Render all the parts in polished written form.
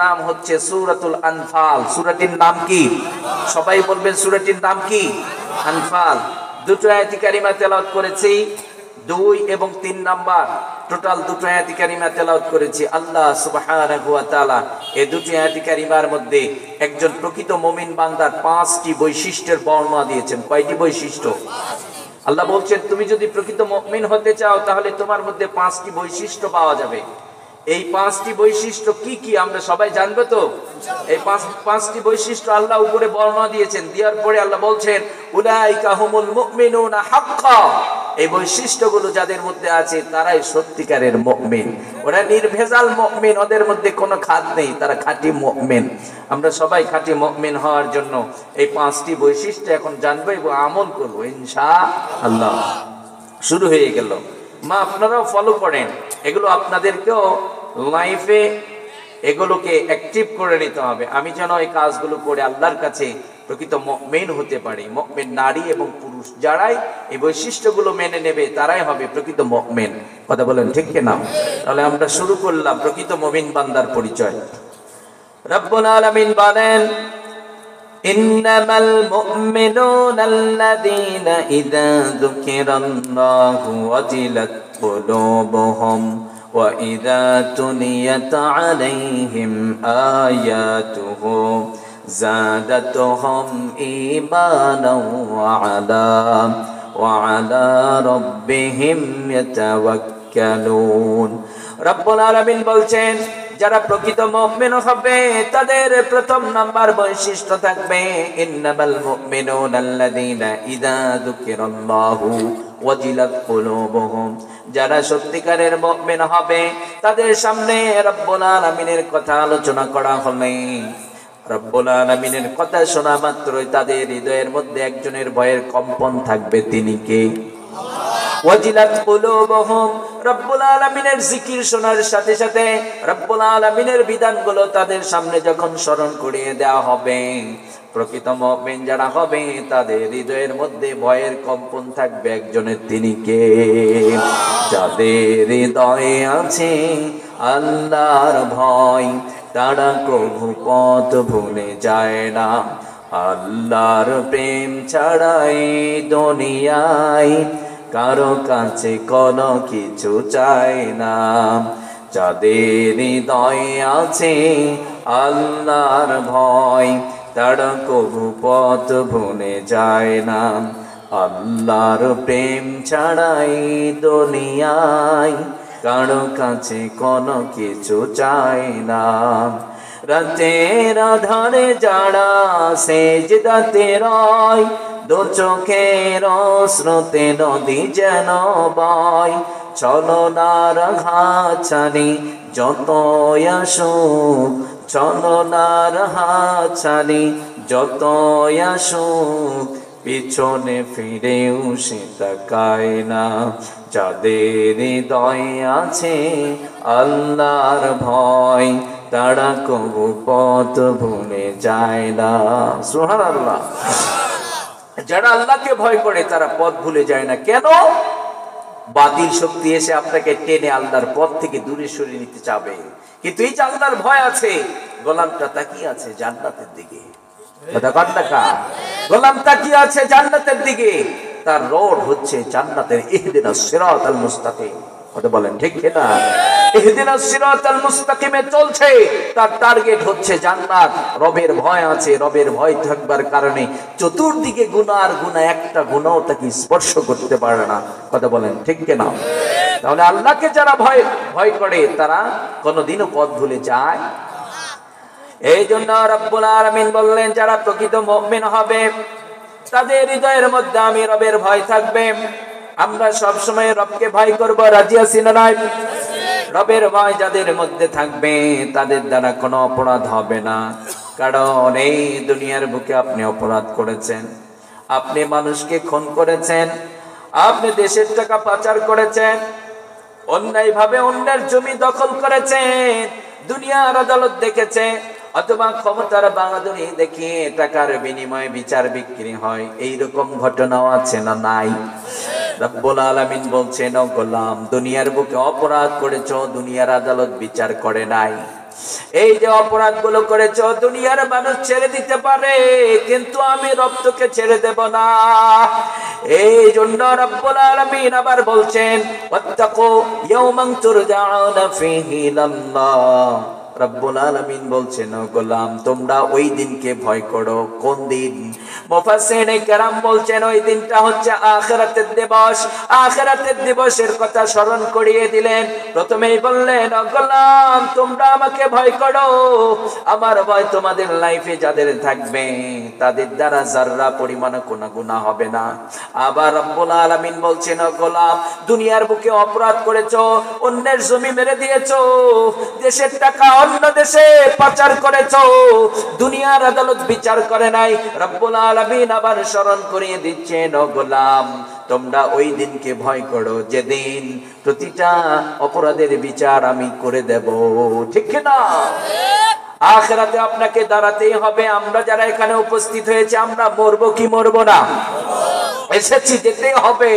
নাম হচ্ছে সূরাতুল আনফাল। সূরাটির নাম কি? সবাই বলবেন সূরাটির নাম কি? আনফাল। দুটো আয়াত কারিমা তেলাওয়াত করেছি, 2 এবং 3 নাম্বার, টোটাল দুটো আয়াত কারিমা তেলাওয়াত করেছি। আল্লাহ সুবহানাহু ওয়া তাআলা এই দুটো আয়াত কারিমার মধ্যে একজন প্রকৃত মুমিন বান্দার 5টি বৈশিষ্ট্যের বর্ণনা দিয়েছেন। কয়টি বৈশিষ্ট্য? আল্লাহ বলছেন তুমি যদি প্রকৃত মুমিন হতে চাও তাহলে তোমার মধ্যে 5টি বৈশিষ্ট্য পাওয়া যাবে। এই 5টি বৈশিষ্ট্য কি কি আমরা সবাই জানবো তো? এই 5টি বৈশিষ্ট্য আল্লাহ উপরে বর্ণনা দিয়েছেন। দেওয়ার পরে আল্লাহ বলছেন উলাইকা হুমুল মুমিনুনা হাক্কা। এই বৈশিষ্ট্যগুলো যাদের মধ্যে আছে তারাই সত্যিকারের মুমিন। ওরা নির্ভেজাল মুমিন, ওদের মধ্যে কোনো খাদ নেই, তারা খাঁটি মুমিন। আমরা সবাই খাঁটি মুমিন হওয়ার জন্য এই 5টি বৈশিষ্ট্য এখন জানবো এবং আমল করবো ইনশাআল্লাহ। শুরু হয়ে গেল। মা আপনারাও ফলো করেন, এগুলো আপনাদেরকেও লাইফে এগুলোকে অ্যাক্টিভ করে নিতে হবে। আমি যেন এই কাজগুলো করে আল্লাহর কাছে প্রকৃত মুমিন হতে পারি। মুমিন নারী এবং পুরুষ যারাই এই বৈশিষ্ট্যগুলো মেনে নেবে তারাই হবে প্রকৃত মুমিন। কথা বলেন ঠিক কি না? তাহলে আমরা শুরু করলাম প্রকৃত মুমিন বান্দার পরিচয়। রব্বুল আলামিন বলেন ইন্নামাল মুমিনুনা আল্লাযীনা ইযা যুকিরাল্লাহু ওয়াজিলাত কুলুবুহুম ওয়া ইযা তুলিয়াত আলাইহিম আয়াতুহু যাদাতুহুম ঈমানাও ওয়া আলা রাব্বিহিম ইয়াতাওয়াক্কালুন। রব্বুল আলামিন বলছেন যারা প্রকৃত মুমিন হবে তাদের প্রথম নাম্বার বৈশিষ্ট্য থাকবে ইন্নামাল মুমিনুনা আল্লাযীনা ইযা যুকিরাল্লাহু ওয়াজিলাত কুলুবুহুম। যারা সত্যিকারের মুমিন হবে তাদের সামনে রব্বুল আলামিনের কথা আলোচনা করা হলে, রব্বুল আলামিনের কথা শোনা মাত্রই তাদের হৃদয়ের মধ্যে একজনের ভয়ের কম্পন থাকবে। তিনি কে? ওয়াজিলাত কুলুবুহুম। রব্বুল আলামিনের জিকির শোনার সাথে সাথে রব্বুল আলামিনের বিধানগুলো তাদের সামনে যখন স্মরণ করিয়ে দেওয়া হবে, প্রকৃত মুমিন যারা হবে তাদের হৃদয়ের মধ্যে ভয়ের কম্পন থাকবে একজনের। তিনি কে? যাদের হৃদয়ে আছে আল্লাহর ভয় তারা কভু পথ ভুলে যায় না। আল্লাহর প্রেম ছাড়াই দুনিয়ায় কারো কাছে কোনো কিছু চায় না। যাদের হৃদয়ে আছে আল্লাহর ভয় তারা কভু পথ ভুলে যায় না। আল্লাহর প্রেম ছাড়াই দুনিয়ায় কারো কাছে কোনো কিছু চায় না। রাতের আধারে যারা সেজদাতে রয়, দু চোখের স্রোতে নদী যেন বয়। ছলনার হাতছানি যতই আসুক, ছলনার হাতছানি যতই আসুক, পিছনে ফিরেও সে তাকায় না। যাদের হৃদয়ে আছে আল্লাহর ভয় তারা কবু পথ ভুলে যায় না। সুবহানাল্লাহ। যারা আল্লাহকে ভয় করে তারা পথ ভুলে যায় না। কেন? বাতিল শক্তি এসে আপনাকে টেনে আল্লাহর পথ থেকে দূরে সরিয়ে নিতে চাবে, কিন্তু এই যে আল্লাহর ভয় আছে, গোলামটা তাকিয়ে আছে জান্নাতের দিকে। গোলাম তাকিয়ে আছে জান্নাতের দিকে, তার রোড হচ্ছে জান্নাতের। ইহদিনাস সিরাতাল মুস্তাকিম। কথা বলেন ঠিক কিনা? ইহদিনাস সিরাতাল মুস্তাকিমে চলছে, তার টার্গেট হচ্ছে জান্নাত। রবের ভয় আছে, রবের ভয় থাকবার কারণে চতুর্দিকে গুনাহ আর গুনাহ, একটা গুনাহও তাকে স্পর্শ করতে পারে না। কথা বলেন ঠিক কিনা? তাহলে আল্লাহকে যারা ভয় করে তারা কোনোদিনও পথ ভুলে যায়। এই জন্য রব্বুল আলামিন বললেন যারা প্রকৃত মুমিন হবে তাদের হৃদয়ের মধ্যে আমি রবের ভয় থাকবে। আমরা সব সময় রবকে ভয় করব, রাজি আছি না নাই? রবের ভয় যাদের মধ্যে থাকবে তাদের দ্বারা কোনো অপরাধ হবে না। কারণ এই দুনিয়ার বুকে আপনি অপরাধ করেছেন, আপনি মানুষকে খুন করেছেন, আপনি দেশের টাকা পাচার করেছেন, অন্যায়ভাবে অন্যের জমি দখল করেছেন, দুনিয়ার আদালত দেখেছে, অথবা ক্ষমতার বাহাদুরি দেখিয়ে টাকার বিনিময়ে বিচার বিক্রি হয়। এইরকম ঘটনাও আছে না নাই? রব্বুল আলামিন বলছেন ও গোলাম দুনিয়ার বুকে অপরাধ করেছো, দুনিয়ার আদালত বিচার করে নাই, এই যে অপরাধগুলো করেছো, দুনিয়ার মানুষ ছেড়ে দিতে পারে, কিন্তু আমি রব তোকে ছেড়ে দেব না। এই জন্য রব্বুল আলামিন আবার বলছেন, ওয়াত্তাকু ইয়াওমান তুরজাউনা ফীহি ইলাল্লাহ। রব্বুল আলামিন বলছেন, ও গোলাম তোমরা ওই দিনকে ভয় করো। কোন দিন? মুফাসসিরিনে কেরাম বলছেন ওই দিনটা হচ্ছে আখিরাতের দিবস। আখিরাতের দিবসের কথা স্মরণ করিয়ে দিলেন। প্রথমেই বললেন, ও গোলাম তোমরা আমাকে ভয় করো। আমার ভয় তোমাদের লাইফে যাদের থাকবে তাদের দ্বারা যাররা পরিমাণ কোনো গুনাহ হবে না। আবার রব্বুল আলামিন বলছেন, ও গোলাম দুনিয়ার বুকে অপরাধ করেছো, অন্যের জমি মেরে দিয়েছো, দেশের টাকা অন্য দেশে পাচার করেছো, দুনিয়ার আদালত বিচার করে নাই। রব্বুল আলামিন আবার স্মরণ করিয়ে দিচ্ছেন, ও গোলাম তোমরা ওই দিনকে ভয় করো যেদিন প্রতিটা অপরাধের বিচার আমি করে দেব। ঠিক না? আখিরাতে আপনাকে দাঁড়াতেই হবে। আমরা যারা এখানে উপস্থিত হয়েছে আমরা মরবো কি মরবো না? এসেছি, যেতেই হবে।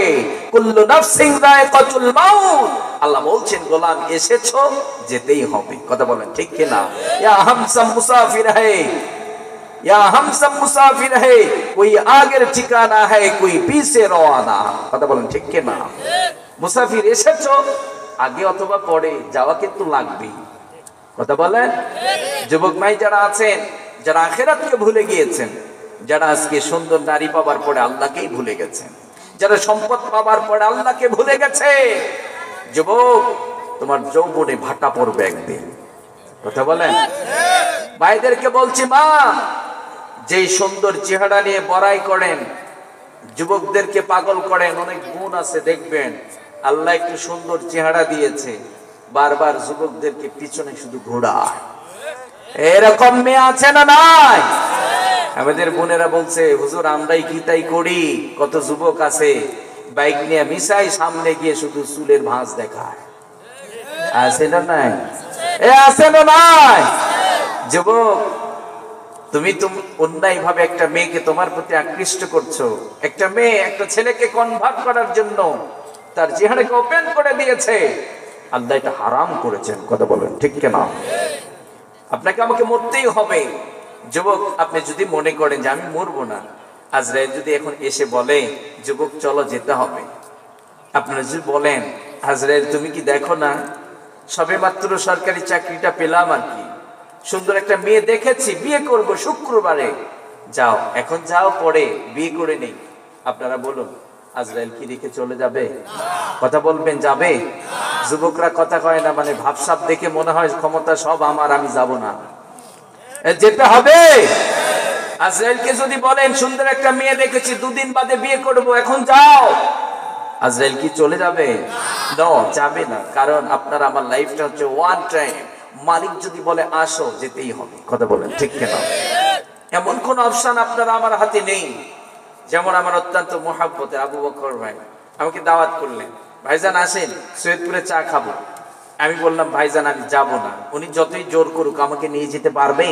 কুল্লু নাফসিন যায়কাতুল মাউত। আল্লাহ বলছেন, গোলাম এসেছো, যেতেই হবে। কথা বলেন ঠিক কি না? ইয়া হামসাম মুসাফির হে, ইয়া হামসাম মুসাফির হে, কোই আগের ঠিকানা হে, কোই পিছে রওয়ানা। কথা বলেন ঠিক কি না? মুসাফির এসেছো, আগে অথবা পরে যাওয়া কিন্তু লাগবেই। কথা বলেন। যুবক ভাই যারা আছেন, যারা আখিরাতকে ভুলে গিয়েছেন, যারা আজকে সুন্দর নারী পাবার পরে আল্লাহকেই ভুলে গেছেন, যারা সম্পদ পাবার পরে আল্লাহকে ভুলে গেছে, যুবক তোমার যৌবনে ভাটা পড়বে একদিন। কথা বলেন। ভাইদেরকে বলছি, মা যেই সুন্দর চেহারা নিয়ে বড়াই করেন, যুবকদেরকে পাগল করেন, অনেক গুণ আছে দেখবেন। আল্লাহ একটু সুন্দর চেহারা দিয়েছে, বারবার যুবকদেরকে পিছনে শুধু ঘোরায়। এরকম মেয়ে আছে না নাই? আমাদের বোনেরা বলছে, হুজুর আমরাই কি তাই করি। কত যুবক আছে বাইক নিয়ে মিশাই, সামনে গিয়ে শুধু চুলের ভাঁজ দেখায়। আছে না নাই? আছে না নাই? যুবক তুমি অন্যায় ভাবে একটা মেয়েকে তোমার প্রতি আকৃষ্ট করছো। একটা মেয়ে একটা ছেলেকে কনভার্ট করার জন্য তার চেহারাকে ওপেন করে দিয়েছে। আল্লাহ এটা হারাম করেছেন। কথা বলেন ঠিক কিনা? আপনাকে আমাকে মরতেই হবে। যুবক আপনি যদি মনে করেন যে আমি মরবো না, আজরাইল যদি এখন এসে বলে যুবক চলো যেতে হবে, আপনারা যদি বলেন আজরাইল তুমি কি দেখো না সবে মাত্র সরকারি চাকরিটা পেলাম, আর কি সুন্দর একটা মেয়ে দেখেছি, বিয়ে করব শুক্রবারে, যাও এখন যাও, পরে বিয়ে করে নেই, আপনারা বলুন আজরাইল কি রেখে চলে যাবে? কথা বলবেন যাবে? যুবকরা কথা কয় না, মানে ভাবসাব দেখে মনে হয় ক্ষমতা সব আমার, আমি যাব না, যেতে হবে। আজরাইলকে যদি বলেন সুন্দর একটা মেয়ে দেখেছি, দুদিন বাদে বিয়ে করব, এখন যাও, আজরাইল কি চলে যাবে? নো, যাবে না। কারণ আপনার আমার লাইফটা হচ্ছে ওয়ান টাইম। মালিক যদি বলে আসো, যেতেই হবে। কথা বলেন ঠিক কিনা? এমন কোন অপশন আপনার আমার হাতে নেই। যেমন আমার অত্যন্ত মোহাব্বতের আবু বকর ভাই আমাকে দাওয়াত করলেন, ভাইজান আসেন সৈয়দপুরে চা খাবো। আমি বললাম ভাইজান আমি যাব না। উনি যতই জোর করুক আমাকে নিয়ে যেতে পারবে?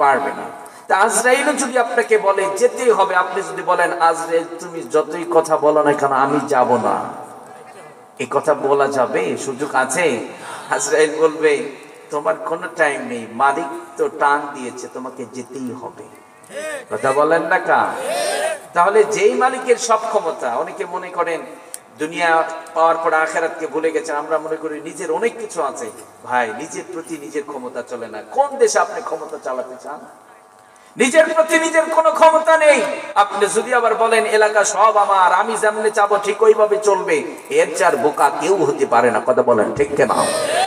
পারবে না। তা আজরাইলও যদি আপনাকে বলে যেতেই হবে, আপনি যদি বলেন আজরাইল তুমি যতই কথা বলো না কেন আমি যাব না, এই কথা বলা যাবে? সুযোগ আছে? আজরাইল বলবে তোমার কোনো টাইম নেই, মালিক তো টান দিয়েছে, তোমাকে যেতেই হবে। কথা বলেন না কা? তাহলে যেই মালিকের সব ক্ষমতা, অনেকে মনে করেন দুনিয়া পাওয়ার পর আখিরাতকে ভুলে গেছেন। আমরা মনে করি নিজের অনেক কিছু আছে। ভাই নিজের প্রতি নিজের ক্ষমতা চলে না। কোন দেশে আপনি ক্ষমতা চালাতে চান? নিজের প্রতি নিজের কোনো ক্ষমতা নেই। আপনি যদি আবার বলেন এলাকা সব আমার, আমি যেমনে চাবো ঠিক ওইভাবে চলবে, এর চার বোকা কেউ হতে পারে না। কথা বলেন ঠিক কেন?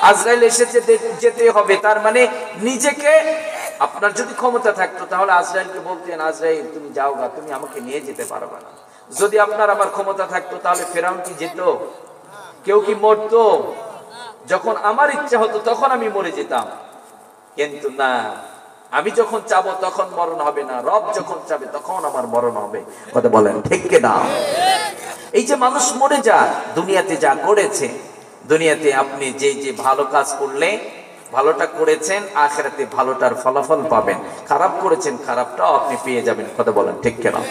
আজরাইল এসেছে, যেতে হবে, তার মানে নিজেকে। আপনার যদি ক্ষমতা থাকতো তাহলে আজরাইলকে বলতেন আজরাইল তুমি যাও গা, তুমি আমাকে নিয়ে যেতে পারবে না। যদি আপনার আমার ক্ষমতা থাকতো তাহলে ফেরাউন কি যেত? কেউ কি মরতো? যখন আমার ইচ্ছা হতো তখন আমি মরে যেতাম, কিন্তু না, আমি যখন চাবো তখন মরণ হবে না, রব যখন চাবে তখন আমার মরণ হবে। কথা বলেন ঠিক কিনা? এই যে মানুষ মরে যায়, দুনিয়াতে যা করেছে, দুনিয়াতে আপনি যে যে ভালো কাজ করলে ভালোটা করেছেন, আখিরাতে ভালোটার ফলাফল পাবেন। খারাপ করেছেন, খারাপটাও আপনি পেয়ে যাবেন। কথা বলেন ঠিক কিনা?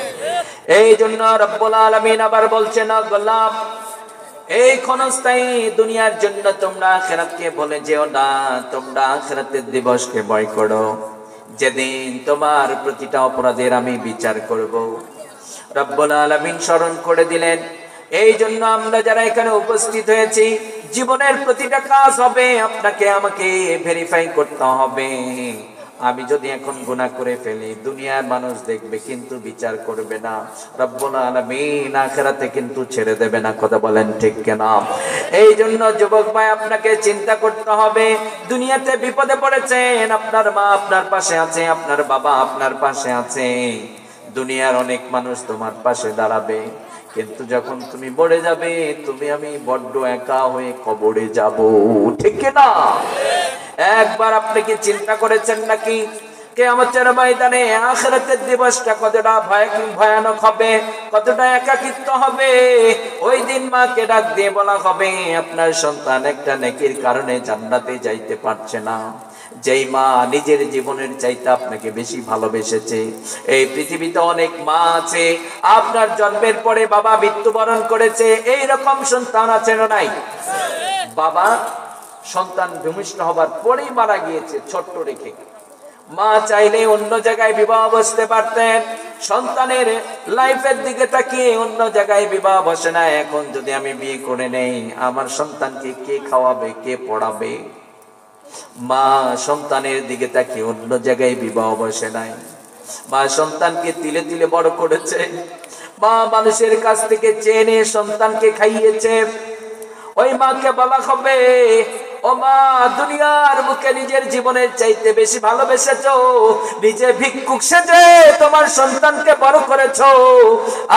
এই জন্য রব্বুল আলামিন আবার বলছেন গোলাম এই ক্ষণস্থায়ী দুনিয়ার জন্য তোমরা আখিরাতকে ভুলে যেও না। তোমরা আখিরাতের দিবসকে ভয় করো, যেদিন তোমার প্রতিটা অপরাধের আমি বিচার করব। রব্বুল আলামিন স্মরণ করে দিলেন। এই জন্য আমরা যারা এখানে উপস্থিত হয়েছি, জীবনের প্রতিটা কাজ হবে আপনাকে আমাকে ভেরিফাই করতে হবে। আমি যদি এখন গুনাহ করে ফেলি, দুনিয়ার মানুষ দেখবে কিন্তু বিচার করবে না। রব্বুল আলামিন আখিরাতে কিন্তু ছেড়ে দেবে না। কথা বলেন ঠিক কিনা? এই জন্য যুবক ভাই, আপনাকে চিন্তা করতে হবে। দুনিয়াতে বিপদে পড়েছেন, আপনার মা আপনার পাশে আছে, আপনার বাবা আপনার পাশে আছে, দুনিয়ার অনেক মানুষ তোমার পাশে দাঁড়াবে। কিন্তু যখন তুমি মরে যাবে, তুমি আমি বড্ড একা হয়ে কবরে যাব। ঠিক কিনা? একবার আপনি কি চিন্তা করেছেন নাকি কিয়ামতের ময়দানে আখিরাতের দিবসটা কতটা ভয়ানক হবে, কতটা একাকিত্ব হবে? ওই দিন মাকে ডাক দিয়ে বলা হবে, আপনার সন্তান একটা নেকির কারণে জান্নাতে যাইতে পারছে না। যেই মা নিজের জীবনের চাইতে আপনাকে বেশি ভালোবেসেছে। এই পৃথিবীতে অনেক মা আছে, আপনার জন্মের পরে বাবা মৃত্যুবরণ করেছে, এই রকম সন্তান আছে না নাই? বাবা সন্তান ভূমিষ্ঠ হবার পরেই মারা গিয়েছে ছোট্ট রেখে। মা চাইলে অন্য জায়গায় বিবাহ বসতে পারতেন, সন্তানের লাইফের দিকে তাকিয়ে অন্য জায়গায় বিবাহ বসে না। এখন যদি আমি বিয়ে করে নেই, আমার সন্তানকে কে খাওয়াবে, কে পড়াবে? মা সন্তানের দিকে তাকিয়ে অন্য জায়গায় বিবাহ বসে নাই। মা সন্তানকে তিলে তিলে বড় করেছে, মা মানুষের কাছ থেকে চেয়ে নিয়ে সন্তানকে খাইয়েছে। ওই মাকে বলা হবে, ও মা, দুনিয়ার মুখে নিজের জীবনের চাইতে বেশি ভালোবেসেছো, নিজে ভিক্ষুক সেজে তোমার সন্তানকে বড় করেছো।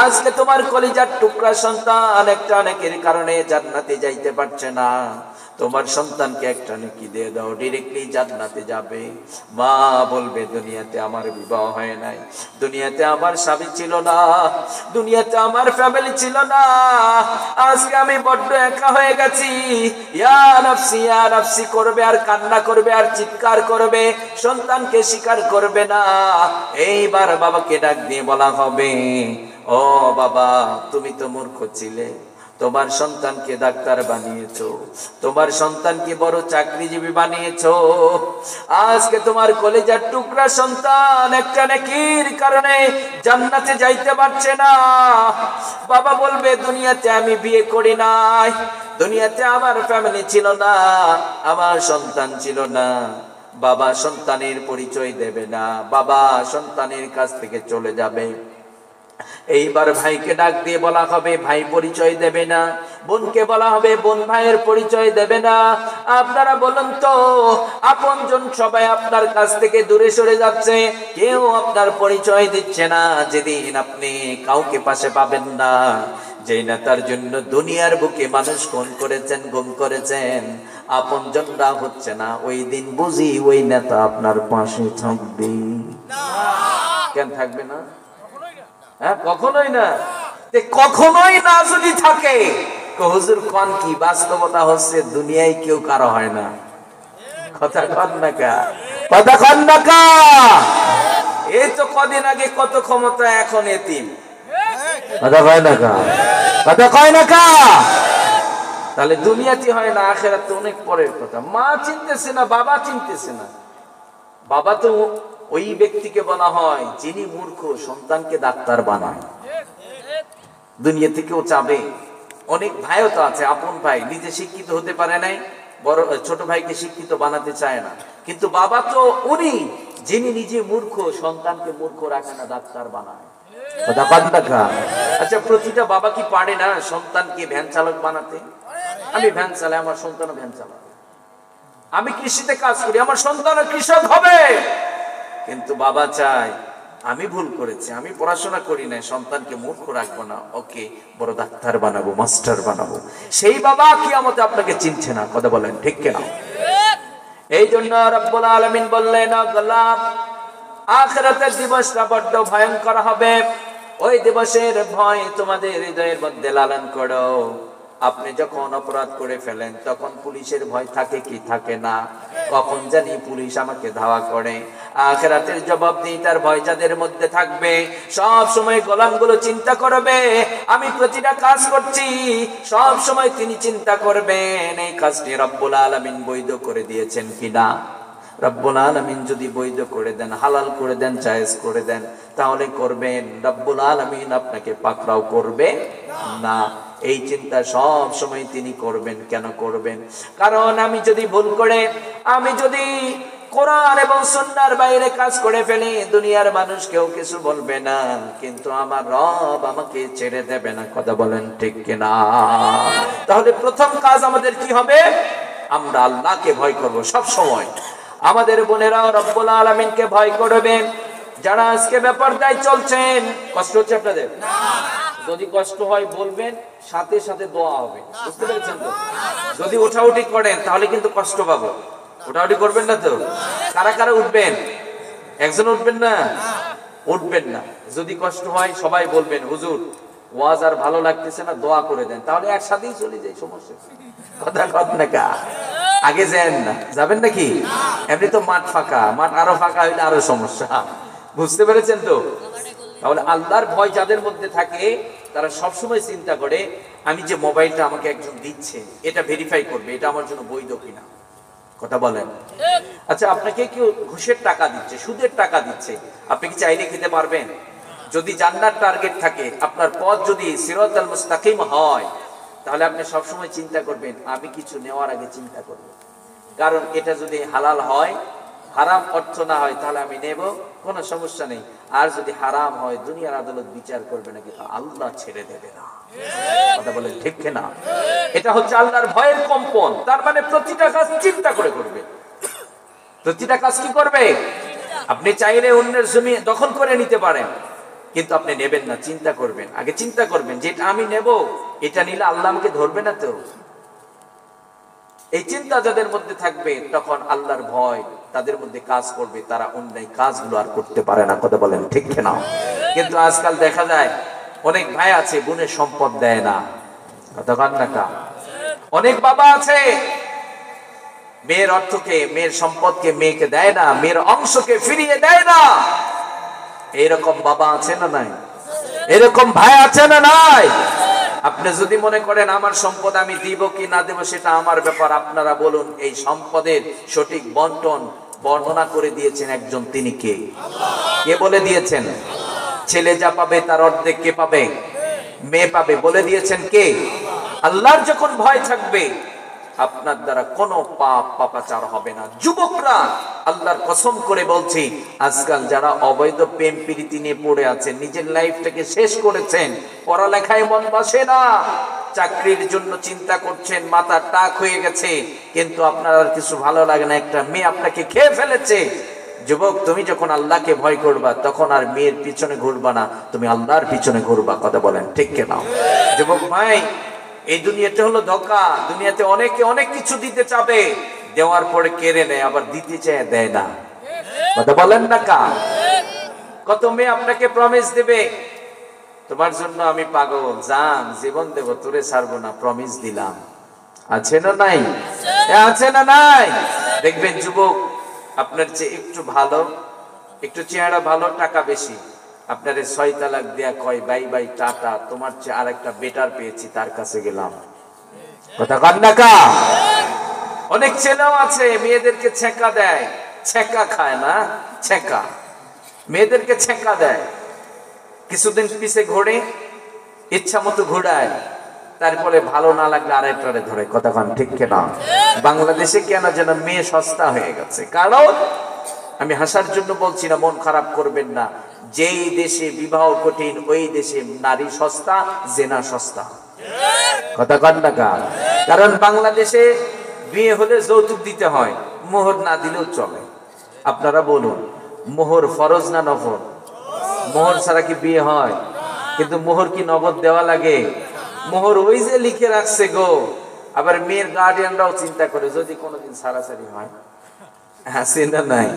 আজকে তোমার কলিজার টুকরা সন্তান একটা নেকির কারণে জান্নাতে যাইতে পারছে না। তোমার সন্তানকে একটা নেকি দিয়ে দাও, ডাইরেক্টলি জান্নাতে যাবে। মা বলবে, দুনিয়াতে আমার বিবাহ হয় নাই, দুনিয়াতে আমার স্বামী ছিল না, দুনিয়াতে আমার ফ্যামিলি ছিল না, আজকে আমি বড্ড একা হয়ে গেছি। ইয়া নাফসি ইয়া নাফসি করবে আর কান্না করবে আর চিৎকার করবে, সন্তানকে স্বীকার করবে না। এইবার বাবাকে ডাক দিয়ে বলা হবে, ও বাবা, তুমি তো মূর্খ ছিলে, তোমার সন্তানকে ডাক্তার বানিয়েছো, তোমার সন্তানকে বড় চাকরিজীবী বানিয়েছো। আজকে তোমার কলেজার টুকরা সন্তান একটা নেকির কারণে জান্নাতে যাইতে পারছে না। বাবা বলবে, দুনিয়াতে আমি বিয়ে করি নাই, দুনিয়াতে আমার ফ্যামিলি ছিল না, আমার সন্তান ছিল না। বাবা সন্তানের পরিচয় দেবে না, বাবা সন্তানের কাছ থেকে চলে যাবে। এইবার ভাইকে ডাক দিয়ে বলা হবে, ভাই পরিচয় দেবে না। বোনকে বলা হবে, বোন ভাইয়ের পরিচয় দেবে না। আপনারা বলুন তো, আপনজন সবাই আপনার কাছ থেকে দূরে সরে যাচ্ছে, কেউ আপনার পরিচয় দিচ্ছে না। যেদিন আপনি কাউকে পাশে পাবেন না, যেই নেতার জন্য দুনিয়ার বুকে মানুষ খুন করেছেন, গুম করেছেন, আপনজনরা হচ্ছে না, ওই দিন বুঝি ওই নেতা আপনার পাশে থাকবে। কেন থাকবে না? হ্যাঁ, কখনোই না। কখনোই না যদি থাকে, হুজুর কোন কি? বাস্তবতা হচ্ছে দুনিয়ায় কেউ কারো হয় না। কথা কন না কা? কথা কন না কা? এই তো কদিন আগে কত ক্ষমতা, এখন এতিম। কথা কয় না কা? কথা কয় না কা? তাহলে দুনিয়াতে হয় না, আখিরাতে অনেক পরের কথা। মা চিনতেছে না, বাবা চিনতেছে না। বাবা তো ওই ব্যক্তিকে বলা হয় যিনি মূর্খ সন্তানকে ডাক্তার বানায়। দুনিয়া থেকেও চাবে। অনেক ভাইও তো আছে, আপন ভাই নিজে শিক্ষিত হতে পারে নাই, বড় ছোট ভাইকে শিক্ষিত বানাতে চায় না। কিন্তু বাবা তো উনি যিনি নিজে মূর্খ সন্তানকে মূর্খ রাখে না, ডাক্তার বানায়। আচ্ছা, প্রতিটা বাবা কি পারে না সন্তানকে ভ্যান চালক বানাতে? আমি ভ্যান চালাই, আমার সন্তানও ভ্যান চালাবে। আমি কৃষিতে কাজ করি, আমার সন্তানও কৃষক হবে। কিন্তু বাবা চায়, আমি ভুল করেছি, আমি পড়াশোনা করি না, সন্তানকে মূর্খ রাখবো না, ওকে বড় ডাক্তার বানাবো, মাস্টার বানাবো। সেই বাবা কিয়ামতে আপনাকে চিনছে না। কথা বলেন ঠিক কিনা? এই জন্য রব্বুল আলামিন বললেন, গোলাম, আখিরাতের দিবসটা বড্ড ভয়ঙ্কর হবে। ওই দিবসের ভয় তোমাদের হৃদয়ের মধ্যে লালন করো। আপনি যখন অপরাধ করে ফেলেন তখন পুলিশের ভয় থাকে কি থাকে না? কখন জানি পুলিশ আমাকে ধাওয়া করে। আখিরাতের জবাবদিহিতার ভয় যাদের মধ্যে থাকবে, সব সময় গোলামগুলো চিন্তা করবে আমি প্রতিটা কাজ করছি, সব সময় তিনি চিন্তা করবেন এই কাজটি রব্বুল আলামিন বৈধ করে দিয়েছেন কিনা। রব্বুল আলামিন যদি বৈধ করে দেন, হালাল করে দেন, জায়েজ করে দেন, তাহলে করবেন। রব্বুল আলামিন আপনাকে পাকড়াও করবে না, এই চিন্তা সব সময় তিনি করবেন। কেন করবেন? কারণ আমি যদি ভুল করে, আমি যদি কোরআন এবং সুন্নাহর বাইরে কাজ করে ফেলি, দুনিয়ার মানুষ কেউ কিছু বলবে না, কিন্তু আমার রব আমাকে ছেড়ে দেবে না। কথা বলেন ঠিক কিনা? তাহলে প্রথম কাজ আমাদের কি হবে? আমরা আল্লাহকে ভয় করব সব সময়। আমাদের বোনেরাও রব্বুল আলামিনকে ভয় করবেন। যারা আজকে ব্যাপারটাই চলছেন, কষ্ট হচ্ছে আপনাদের? যদি কষ্ট হয় বলবেন, সাথে সাথে দোয়া হবে। বুঝতে পেরেছেন তো? যদি ওঠাউঠি করেন তাহলে কিন্তু কষ্ট পাবো। ওঠাউঠি করবেন না তো? কারা কারা উঠবেন? একজন উঠবেন না? উঠবেন না। যদি কষ্ট হয় সবাই বলবেন হুজুর ওয়াজ আর ভালো লাগতেছে না, দোয়া করে দেন, তাহলে একসাথেই চলে যাই, সমস্যা। কথা কত না কা আগে যান না, যাবেন নাকি? এমনি তো মাঠ ফাঁকা, মাঠ আরো ফাঁকা হইলে আরো সমস্যা। বুঝতে পেরেছেন তো? তাহলে আল্লাহর ভয় যাদের মধ্যে থাকে তারা সবসময় চিন্তা করে আমি যে মোবাইলটা আমাকে একজন দিচ্ছে এটা ভেরিফাই করবে, এটা আমার জন্য বৈধ কিনা। কথা বলেন? আচ্ছা, আপনাকে কেউ ঘুষের টাকা দিচ্ছে, সুদের টাকা দিচ্ছে, আপনি কি চাইলে খেতে পারবেন? যদি জান্নাত টার্গেট থাকে, আপনার পথ যদি সিরাতাল মুস্তাকিম হয়, তাহলে আপনি সবসময় চিন্তা করবেন আমি কিছু নেওয়ার আগে চিন্তা করব, কারণ এটা যদি হালাল হয়, হারাম অর্থ না হয়, তাহলে আমি নেব, কোনো সমস্যা নেই। আর যদি হারাম হয়, দুনিয়ার আদালত বিচার করবে না, কিন্তু আল্লাহ ছেড়ে দেবে না। কথা বলেন ঠিক না? এটা হচ্ছে আল্লাহর ভয়ের কম্পন। তার মানে প্রতিটা কাজ চিন্তা করে করবে। প্রতিটা কাজ কি করবে? আপনি চাইলে অন্যের জমি দখল করে নিতে পারেন, কিন্তু আপনি নেবেন না, চিন্তা করবেন। আগে চিন্তা করবেন যে এটা আমি নেব, এটা নিলে আল্লাহ আমাকে ধরবে না তো। এই চিন্তা যাদের মধ্যে থাকবে, তখন আল্লাহর ভয় তাদের মধ্যে কাজ করবে, তারা অন্যায় কাজগুলো আর করতে পারে না। কথা বলেন ঠিক না? কিন্তু আজকাল দেখা যায় অনেক ভাই আছে বোনের সম্পদ দেয় না। কথা কন না কা? অনেক বাবা আছে মেয়ের অর্থকে, মেয়ের সম্পদকে মেয়েকে দেয় না, মেয়ের অংশকে ফিরিয়ে দেয় না। এরকম বাবা আছে না নাই? এরকম ভাই আছে না নাই? আপনি যদি মনে করেন আমার সম্পদ আমি দিব কি না দেব সেটা আমার ব্যাপার, আপনারা বলুন এই সম্পদের সঠিক বন্টন বর্ণনা করে দিয়েছেন একজন, তিনি কে? কে বলে দিয়েছেন? ছেলে যা পাবে তার অর্ধেক কে পাবে? মেয়ে পাবে। বলে দিয়েছেন কে? আল্লাহর যখন ভয় থাকবে, আপনার দ্বারা কোনো পাপাচার হবে না। যুবকরা, আল্লাহর কসম করে বলছি, আজকাল যারা অবৈধ প্রেম প্রীতি নিয়ে পড়ে আছেন, নিজের লাইফটাকে শেষ করেছেন, পড়ালেখায় মন বসে না, চাকরির জন্য চিন্তা করছেন, মাথা টাক হয়ে গেছে, কিন্তু আপনার আর কিছু ভালো লাগে না, একটা মেয়ে আপনাকে খেয়ে ফেলেছে। যুবক, তুমি যখন আল্লাহকে ভয় করবা, তখন আর মেয়ের পিছনে ঘুরবা না, তুমি আল্লাহর পিছনে ঘুরবা। কথা বলেন ঠিক কিনা? যুবক ভাই, এই দুনিয়াতে হলো ধোঁকা। দুনিয়াতে অনেকে অনেক কিছু দিতে চাবে, দেওয়ার পরে কেড়ে নেয়, আবার দিতে চায় দেয় না। কথা বলেন না কা? কত মেয়ে আপনাকে প্রমিস দেবে, তোমার জন্য আমি পাগল, জান জীবন দেব, তোরে ছাড়বো না, প্রমিস দিলাম। আছে না নাই? আছে না নাই? দেখবেন যুবক আপনার চেয়ে একটু ভালো, একটু চেহারা ভালো, টাকা বেশি, আপনার 6 তালাক দেয়া কয় বাই বাই টাটা, তোমার চেয়ে আর একটা বেটার পেয়েছি, তার কাছে গেলাম। কথা কন না কা? অনেক ছেলেও আছে মেয়েদেরকে ছেঁকা দেয়, ছেঁকা খায় না, ছেঁকা, মেয়েদেরকে ছেঁকা দেয়, কিছুদিন পিছে ঘোরে, ইচ্ছা মতো ঘোরায়, তারপরে ভালো না লাগলে আরেকটারে ধরে। কথা কন ঠিক কিনা? বাংলাদেশে কেন যেন মেয়ে সস্তা হয়ে গেছে। কারণ আমি হাসার জন্য বলছি না, মন খারাপ করবেন না, যেই দেশে বিবাহ কঠিন ওই দেশে নারী সস্তা, জেনা সস্তা। কথা কন না কা? কারণ বাংলাদেশে বিয়ে হলে যৌতুক দিতে হয়, মোহর না দিলেও চলে। আপনারা বলুন, মোহর ফরজ না নফল? মোহর ছাড়া কি বিয়ে হয়? কিন্তু মোহর কি নগদ দেওয়া লাগে? মোহর ওই যে লিখে রাখছে গো। আবার মেয়ের গার্ডিয়ানরাও চিন্তা করে যদি কোনোদিন সারাসারি হয়, আছে না নাই?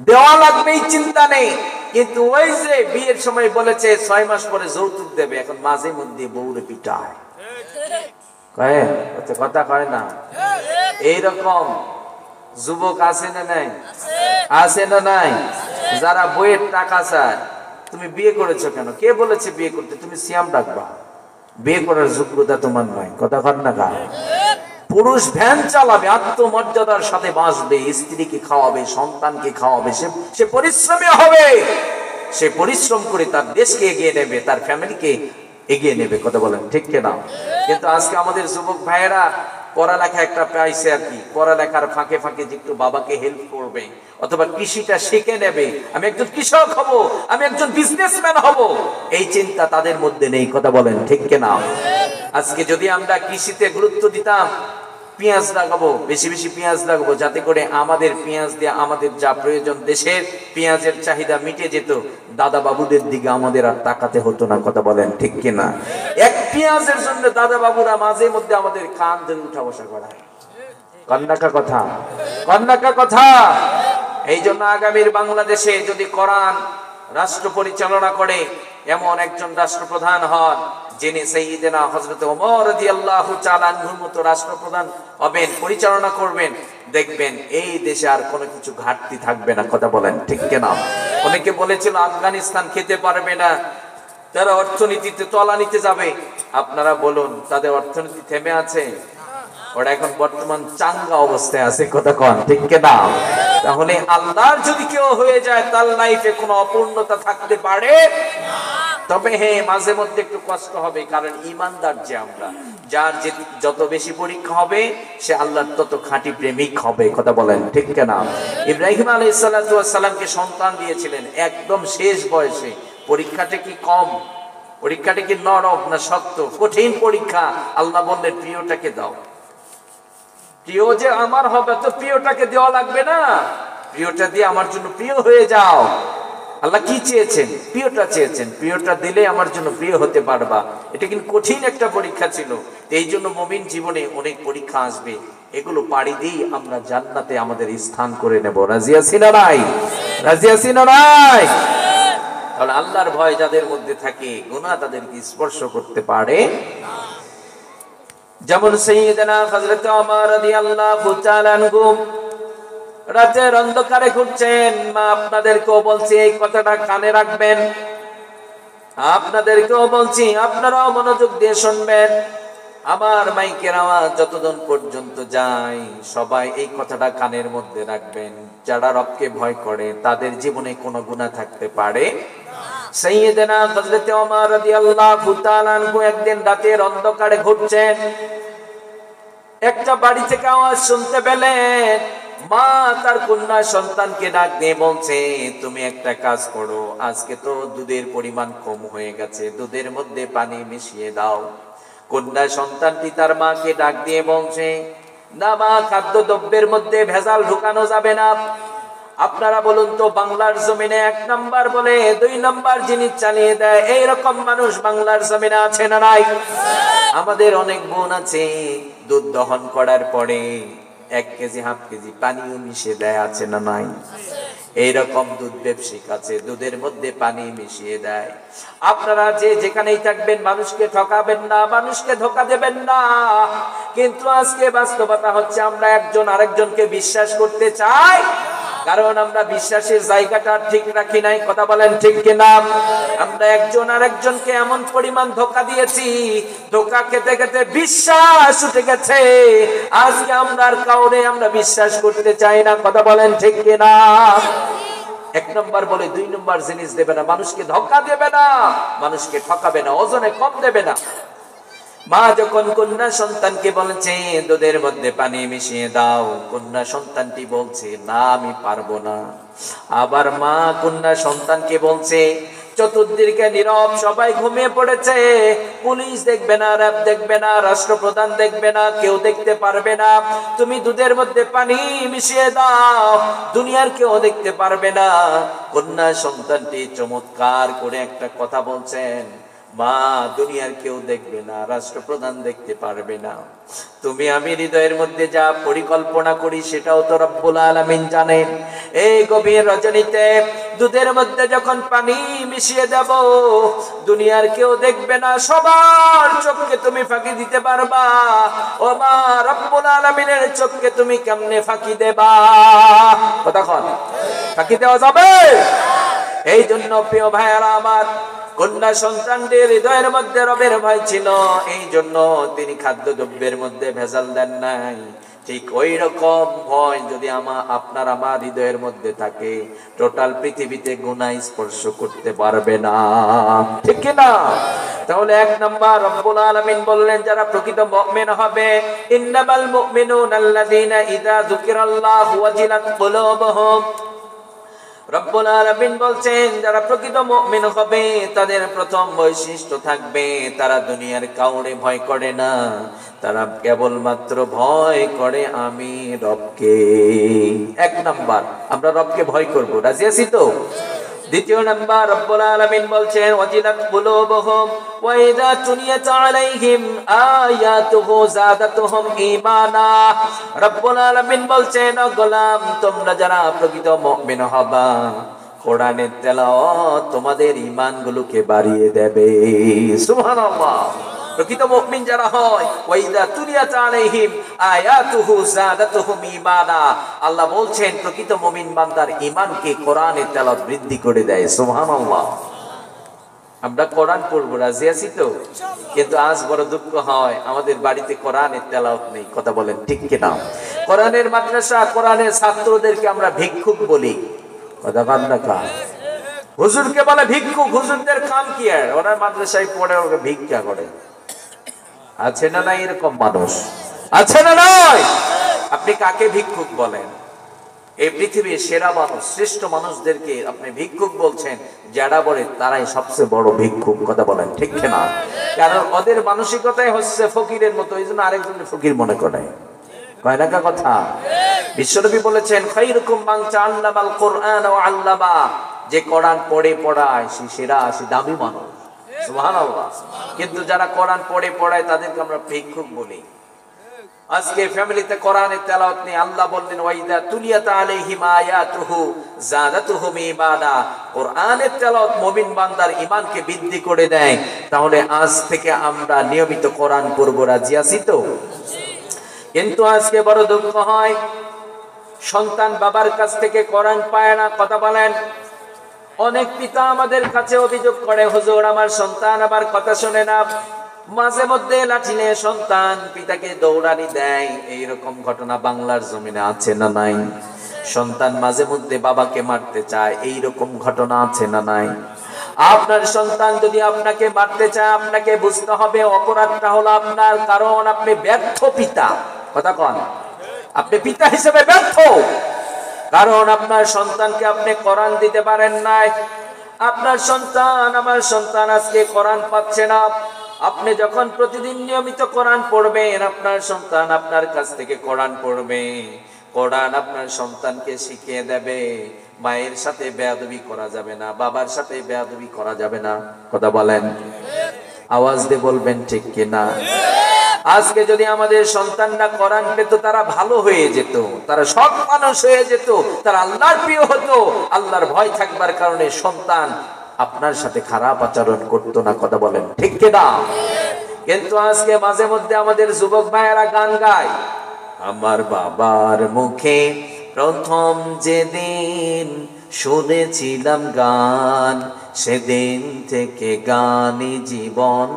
দেওয়া লাগবে এই চিন্তা নেই, কিন্তু ওই যে বিয়ের সময় বলেছে 6 মাস পরে যৌতুক দেবে, এখন মাঝে মধ্যে বউরে পিটায়। কয় কথা কয় না। এইরকম যুবক আছে না নাই? আছে না নাই? যারা বইয়ের টাকা চায়। তুমি বিয়ে করেছো কেন? কে বলেছে বিয়ে করতে? তুমি সিয়াম রাখবা, বিয়ে করার যোগ্যতা তোমার নয়। কথা কর না কা? পুরুষ ভ্যান চালাবে, আত্মমর্যাদার সাথে বাঁচবে, স্ত্রীকে খাওয়াবে, সন্তানকে খাওয়াবে, সে পরিশ্রমী হবে। সে পরিশ্রম করে তার দেশকে এগিয়ে নেবে, তার ফ্যামিলিকে এগিয়ে নেবে। কথা বলেন ঠিক কিনা? কিন্তু আজকে আমাদের যুবক ভাইয়েরা পড়ালেখা একটা পাইছে আর কি, পড়ালেখার ফাঁকে ফাঁকে যে একটু বাবাকে হেল্প করবে অথবা কৃষিটা শিখে নেবে, আমি একজন কৃষক হব, আমি একজন বিজনেসম্যান হব, এই চিন্তা তাদের মধ্যে নেই। কথা বলেন ঠিক কিনা? আজকে যদি আমরা কৃষিতে গুরুত্ব দিতাম, পেঁয়াজ লাগাবো, বেশি বেশি পেঁয়াজ লাগাবো, যাতে করে আমাদের পেঁয়াজ দিয়ে আমাদের যা প্রয়োজন দেশের পেঁয়াজের চাহিদা মিটে যেত, দাদা বাবুদের দিকে আমাদের আর তাকাতে হতো না। কথা বলেন ঠিক কিনা? এক পেঁয়াজের জন্য দাদা বাবুরা মাঝে মধ্যে আমাদের কান ধরে উঠা বসা করায়। কন্যাকা কথা, কন্যাকা কথা। এই জন্য আগামীর বাংলাদেশে যদি কোরআন রাষ্ট্র পরিচালনা করে এমন একজন রাষ্ট্রপ্রধান হন যিনি সাইয়্যিদিনা হযরত ওমর রাদিয়াল্লাহু তাআলা আনহুর মতো রাষ্ট্রপ্রধান হবেন, পরিচালনা করবেন, দেখবেন এই দেশে আর কোনো কিছু ঘাটতি থাকবে না। কথা বলেন ঠিক কিনা? অনেকে বলেছিল আফগানিস্তান খেতে পারবে না, তারা অর্থনীতিতে তলানিতে যাবে। আপনারা বলুন, তাদের অর্থনীতি থেমে আছে? ওরা এখন বর্তমান চাঙ্গা অবস্থায় আছে। কথা কন ঠিক কিনা? তাহলে আল্লাহর যদি কেউ হয়ে যায়, তার লাইফে কোনো অপূর্ণতা থাকতে পারে না। তবে হ্যাঁ, মাঝে মধ্যে একটু কষ্ট হবে, কারণ ইমানদার যে আমরা, যার যে যত বেশি পরীক্ষা হবে সে আল্লাহর তত খাঁটি প্রেমিক হবে। কথা বলেন ঠিক কিনা? ইব্রাহিম আলাইহিস সালাতু ওয়াস সালামকে সন্তান দিয়েছিলেন একদম শেষ বয়সে। পরীক্ষাটা কি কম? পরীক্ষাটা কি নরম না শক্ত? কঠিন পরীক্ষা। আল্লাহ বললেন প্রিয়টাকে দাও। প্রিয় যে আমার হবে, তো প্রিয়টাকে দেওয়া লাগবে না? প্রিয়টা দিয়ে আমার জন্য প্রিয় হয়ে যাও। আল্লাহ কি চেয়েছেন? প্রিয়টা চেয়েছেন। প্রিয়টা দিলে আমার জন্য প্রিয় হতে পারবা। এটা কিন্তু কঠিন একটা পরীক্ষা ছিল। এই জন্য মুমিন জীবনে অনেক পরীক্ষা আসবে, এগুলো পাড়ি দিয়ে আমরা জান্নাতে আমাদের স্থান করে নেব। রাজি আছি না নাই? রাজি আছি না নাই? কারণ আল্লাহর ভয় যাদের মধ্যে থাকে, গুনাহ তাদেরকে স্পর্শ করতে পারে না। যেমন সাইয়্যিদিনা হযরত ওমর রাদিয়াল্লাহু তাআলা আনহু রাতের অন্ধকারে ঘুরছেন। মা আপনাদেরকেও বলছি এই কথাটা কানে রাখবেন, আপনাদেরকেও বলছি আপনারাও মনোযোগ দিয়ে শুনবেন। আমার মাইকের আওয়াজ যতক্ষণ পর্যন্ত যায় সবাই এই কথাটা কানের মধ্যে রাখবেন। যারা রবকে ভয় করে তাদের জীবনে কোনো গুনাহ থাকতে পারে না। সাইয়্যিদিনা হযরত ওমর রাদিয়াল্লাহু তাআলা আনহু একদিন রাতের অন্ধকারে ঘুরছেন। একটা বাড়ি থেকে আওয়াজ শুনতে পেলেন। মা তার কন্যা সন্তানকে ডাক দিয়ে বলছে, তুমি একটা কাজ করো, আজকে তো দুধের পরিমাণ কম হয়ে গেছে, দুধের মধ্যে পানি মিশিয়ে দাও। কন্যা সন্তানটি তার মাকে ডাক দিয়ে বলছে, না মা, খাদ্যদ্রব্যের মধ্যে ভেজাল ঢুকানো যাবে না। আপনারা বলুন তো, বাংলার জমিনে 1 নাম্বার বলে 2 নাম্বার জিনিস চালিয়ে দেয়, এইরকম মানুষ বাংলার জমিনে আছে না নাই? আমাদের অনেক বোন আছে দুধ দহন করার পরে 1 কেজি 1/2 কেজি পানিও মিশিয়ে দেয়, আছে না নাই? এইরকম দুধ ব্যবসায়িক আছে, দুধের মধ্যে পানি মিশিয়ে দেয়। আপনারা যে যেখানেই থাকবেন মানুষকে ঠকাবেন না, মানুষকে ধোঁকা দেবেন না। কিন্তু আজকে বাস্তবতা হচ্ছে আমরা একজন আরেকজনকে বিশ্বাস করতে চাই, কারণ আমরা বিশ্বাসের জায়গাটা ঠিক রাখি নাই। কথা বলেন ঠিক কিনা? আমরা একজন আরেকজনকে এমন পরিমাণ ধোঁকা দিয়েছি, ধোঁকা খেতে খেতে বিশ্বাস উঠে গেছে। আজকে আমরা আর কাউরে আমরা বিশ্বাস করতে চাই না। কথা বলেন ঠিক কিনা? 1 নম্বর বলে 2 নম্বর জিনিস দেবে না, মানুষকে ধোঁকা দেবে না, মানুষকে ঠকাবে না, ওজনে কম দেবে না। মা যখন কন্যা সন্তানকে বলেছে দুধের মধ্যে পানি মিশিয়ে দাও, কন্যা সন্তানটি বলছে না আমি পারবো না। আবার মা কন্যা সন্তানকে বলছে, চতুর্দিকে নীরব, সবাই ঘুমিয়ে পড়েছে, পুলিশ দেখবে না, র্যাব দেখবে না, রাষ্ট্রপ্রধান দেখবে না, কেউ দেখতে পারবে না, তুমি দুধের মধ্যে পানি মিশিয়ে দাও, দুনিয়ার কেউ দেখতে পারবে না। কন্যা সন্তানটি চমৎকার করে একটা কথা বলছেন, মা দুনিয়ার কেউ দেখবে না, রাষ্ট্রপ্রধান দেখতে পারবে না, তুমি আমি হৃদয়ের মধ্যে যা পরিকল্পনা করি সেটাও তো রব্বুল আলামিন জানেন। এই গভীর রজনীতে দুধের মধ্যে যখন পানি মিশিয়ে দেব, দুনিয়ার কেউ দেখবে না, সবার চোখকে তুমি ফাঁকি দিতে পারবা। ও মা, রব্বুল আলামিনের চোখকে তুমি কেমনে ফাঁকি দেবা? কতক্ষণ ফাঁকি দেওয়া যাবে? এই জন্য প্রিয় ভাইয়ারা আমার, কন্যা সন্তানদের হৃদয়ের মধ্যে রবের ভয় ছিল, এই জন্য তিনি খাদ্যদ্রব্যের মধ্যে ভেজাল দেন নাই। ঠিক ওই রকম ভয় যদি আপনার আমার হৃদয়ের মধ্যে থাকে, টোটাল পৃথিবীতে গুনাহ স্পর্শ করতে পারবে না, ঠিক কি না? তাহলে এক নাম্বার রব্বুল আলামিন বললেন যারা প্রকৃত মুমিন হবে, ইন্নামাল মুমিনুনা আল্লাযীনা ইযা যুকিরাল্লাহু ওয়াজিলাত কুলুবুহুম। রব্বুল আলামিন বলছেন যারা প্রকৃত মুমিন হবে তাদের প্রথম বৈশিষ্ট্য থাকবে তারা দুনিয়ার কাউরে ভয় করে না, তারা কেবলমাত্র ভয় করে আমি রবকে। এক নাম্বার আমরা রবকে ভয় করব, রাজি আছি তো? দ্বিতীয় নাম্বার রব্বুল আলামিন বলছেন ওয়াজিলাত কুলুবুহুম ওয়া ইযা তুলিয়াত আলাইহিম আয়াতুহু যাদাতুহুম ঈমানা। রব্বুল আলামিন বলছেন ও গোলাম, তোমরা যারা প্রকৃত মুমিন হবা, কোরআনের তেলাওয়াত তোমাদের ঈমানগুলোকে বাড়িয়ে দেবে। সুবহানাল্লাহ। প্রকৃত মুমিন যারা হয়, ওয়া ইযা তুলিয়াত আলাইহিম আয়াতুহু যাদাতুহুম ঈমানা, আল্লাহ বলছেন প্রকৃত মুমিন বান্দার ঈমানকে কোরআনের তেলাওয়াত বৃদ্ধি করে দেয়। সুবহানাল্লাহ। আমরা কোরআন পড়ব, রাজি আছি তো? কিন্তু আজ বড় দুঃখ হয় আমাদের বাড়িতে কোরআনের তেলাওয়াত নেই। কথা বলেন ঠিক কি না? কোরআনের মাদ্রাসা, কোরআনের ছাত্রদেরকে আমরা ভিক্ষুক বলি। কথা বলেন না কা? হুজুরকে বলে ভিক্ষুক। হুজুরদের কাম কি? আর ওরা মাদ্রাসায় পড়ে ওরা ভিক্ষা করে। আছে না নাই এরকম মানুষ? আছে না নাই? আপনি কাকে ভিক্ষুক বলেন? এই পৃথিবীর সেরা মানুষ, শ্রেষ্ঠ মানুষদেরকে আপনি ভিক্ষুক বলছেন, যারা বলে তারাই সবচেয়ে বড় ভিক্ষুক। কথা বলেন ঠিক না? কারণ ওদের মানসিকতাই হচ্ছে ফকিরের মতো, এই জন্য আরেকজনের ফকির মনে করে। কয় না কথা? বিশ্বনবী বলেছেন খায়রুকুম মান তাআল্লামাল কুরআন ওয়া আল্লামা, যে কোরআন পড়ে পড়ায় সে সেরা, সে দামি মানুষ। সুবহানাল্লাহ। কিন্তু যারা কোরআন পড়ে পড়ায় তাদেরকে আমরা ভিক্ষুক বলি। আজকে ফ্যামিলিতে কোরআনের তেলাওয়াত নেই। আল্লাহ বললেন ওয়াইদা তুলিয়াত আলাইহিম আয়াতুহু যাদাতুহুম ঈমানা, কোরআনের তেলাওয়াত মুমিন বান্দার ঈমানকে বৃদ্ধি করে দেয়। তাহলে আজ থেকে আমরা নিয়মিত কোরআন পড়ব, রাজি আছি তো? কিন্তু আজকে বড় দুঃখ হয়, সন্তান বাবার কাছ থেকে কোরআন পায় না। কথা বলেন। অনেক পিতা আমাদের কাছে অভিযোগ করে, হুজুর আমার সন্তান আমার কথা শোনে না। মাঝে মধ্যে লাঠি নিয়ে সন্তান পিতাকে দৌড়ানি দেয়। এইরকম ঘটনা বাংলার জমিনে আছে না নাই? সন্তান মাঝে মধ্যে বাবাকে মারতে চায়, এইরকম ঘটনা আছে না নাই? আপনার সন্তান যদি আপনাকে মারতে চায়, আপনাকে বুঝতে হবে অপরাধটা হলো আপনার, কারণ আপনি ব্যর্থ পিতা। কথা কন, আপনি পিতা হিসেবে ব্যর্থ, কারণ আপনার সন্তানকে আপনি কোরআন দিতে পারেন নাই। আপনার সন্তান আমার সন্তান আজকে কোরআন পাচ্ছে না। আপনি যখন প্রতিদিন নিয়মিত কোরআন পড়বেন, আপনার সন্তান আপনার কাছ থেকে কোরআন পড়বে। কোরআন আপনার সন্তানকে শিখিয়ে দেবে মায়ের সাথে বেয়াদবি করা যাবে না, বাবার সাথে বেয়াদবি করা যাবে না। কথা বলেন, আওয়াজ দিয়ে বলবেন ঠিক কিনা? আজকে যদি আমাদের সন্তানরা কোরআন পেত, তারা ভালো হয়ে যেত, তারা সৎ মানুষ হয়ে যেত, তারা আল্লাহর প্রিয় হতো। আল্লাহর ভয় থাকবার কারণে সন্তান আপনার সাথে খারাপ আচরণ করতো না। কথা বলেন ঠিক কিনা? কিন্তু আজকে মাঝে মধ্যে আমাদের যুবক ভাইয়েরা গান গায়, আমার বাবার মুখে প্রথম যেদিন শুনেছিলাম গান, সেদিন থেকে গানই জীবন,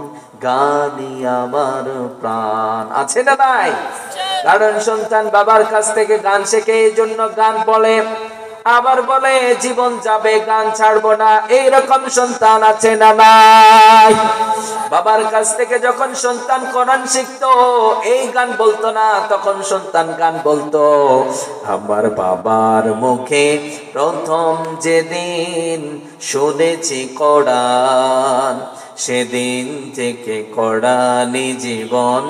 গানই আমার প্রাণ। আছে না নাই? কারণ সন্তান বাবার কাছ থেকে গান শেখে, এই জন্য গান বলে, আবার বলে জীবন যাবে গান ছাড়বো না। এইরকম সন্তান আছে না নাই? বাবার কাছ থেকে যখন সন্তান কোরআন শিখতো, এই গান বলতো না, তখন সন্তান গান বলতো, আমার বাবার মুখে প্রথম যেদিন শুনেছি কোরআন, সেদিন থেকে কোরআনই জীবন,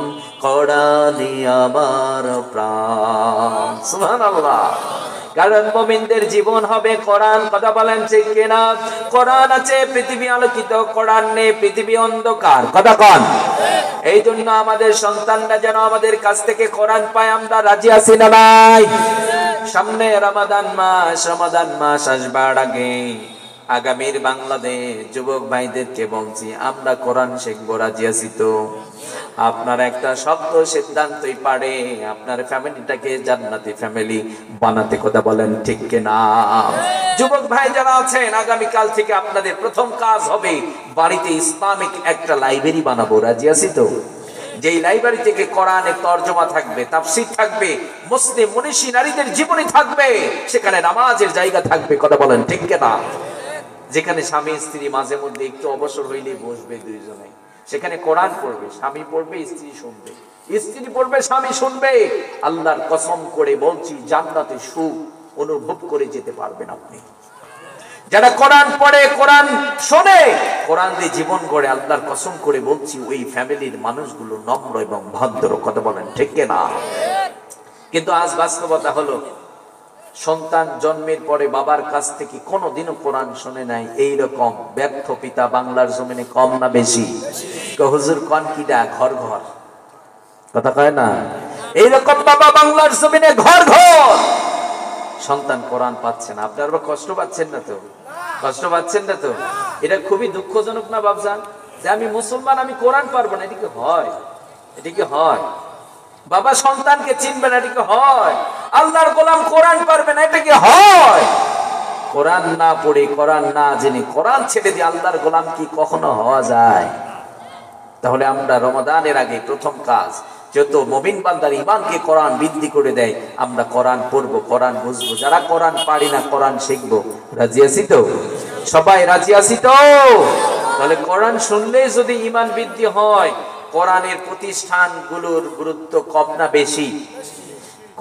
কোরআনই আমার প্রাণ। সুবহানাল্লাহ। কারণ মুমিনদের জীবন হবে কোরআন। কথা বলেন ঠিক কিনা? কোরআন আছে পৃথিবী আলোকিত, কোরআন নেই পৃথিবী অন্ধকার। কথা কন। এই জন্য আমাদের সন্তানরা যেন আমাদের কাছ থেকে কোরআন পায়, আমরা রাজি আছি না নাই? সামনে রমাদান মাস আসবার আগে আগামীর বাংলাদেশ যুবক ভাইদেরকে বলছি, আমরা কোরআন শিখবো, রাজি আছি তো? আপনার একটা শব্দ সিদ্ধান্তই পারে আপনার ফ্যামিলিটাকে জান্নাতি ফ্যামিলি বানাতে। কথা বলেন ঠিক কিনা? যুবক ভাই যারা আছেন, আগামীকাল থেকে আপনাদের প্রথম কাজ হবে বাড়িতে ইসলামিক একটা লাইব্রেরি বানাবো, রাজি আছি তো? যেই লাইব্রেরি থেকে কোরআনের তরজমা থাকবে, তাফসীর থাকবে, মুসলিম মনীষী নারীদের জীবনী থাকবে, সেখানে নামাজের জায়গা থাকবে। কথা বলেন ঠিক কিনা? যেখানে স্বামী স্ত্রী মাঝে মধ্যে একটু অবসর হইলেই বসবে দুইজনে, সেখানে কোরআন পড়বে, স্বামী পড়বে স্ত্রী শুনবে, স্ত্রী পড়বে স্বামী শুনবে। আল্লাহর কসম করে বলছি, জান্নাতে সুখ অনুভব করে যেতে পারবেন আপনি। যারা কোরআন পড়ে, কোরআন শোনে, কোরআন দিয়ে জীবন গড়ে, আল্লাহর কসম করে বলছি ওই ফ্যামিলির মানুষগুলো নম্র এবং ভদ্র। কথা বলেন ঠিক কিনা? কিন্তু আজ বাস্তবতা হলো, সন্তান জন্মের পরে বাবার কাছ থেকে কোনোদিনও কোরআন শুনে নাই, এইরকম ব্যর্থ পিতা বাংলার জমিনে কম না বেশি? হুজুর কন কিডা? ঘর ঘর। কথা কয় না? এইরকম বাবা বাংলার জমিনে ঘর ঘর। সন্তান কোরআন পাচ্ছে না। আপনারা কষ্ট পাচ্ছেন না তো? কষ্ট পাচ্ছেন না তো? এটা খুবই দুঃখজনক না বাবজান? যে আমি মুসলমান, আমি কোরআন পারবো না, এটা কি হয়? এটা কি হয়? বাবা সন্তানকে চিনবে না, এটা কি হয়? আল্লাহর গোলাম কোরআন পারবে না, এটা কি হয়? কোরআন না পড়ে, কোরআন না জেনে, কোরআন ছেড়ে দিয়ে আল্লাহর গোলাম কি কখনো হওয়া যায়? তাহলে আমরা রমাদানের আগে প্রথম কাজ, যত মুমিন বান্দার ঈমানকে কোরআন বৃদ্ধি করে দেয়, আমরা কোরআন পড়বো, কোরআন বুঝবো। যারা কোরআন পারি না, কোরআন শিখবো। রাজি আছি তো? সবাই রাজি আছি তো? তাহলে কোরআন শুনলেই যদি ঈমান বৃদ্ধি হয়, কোরআনের প্রতিষ্ঠানগুলোর গুরুত্ব কম না বেশি?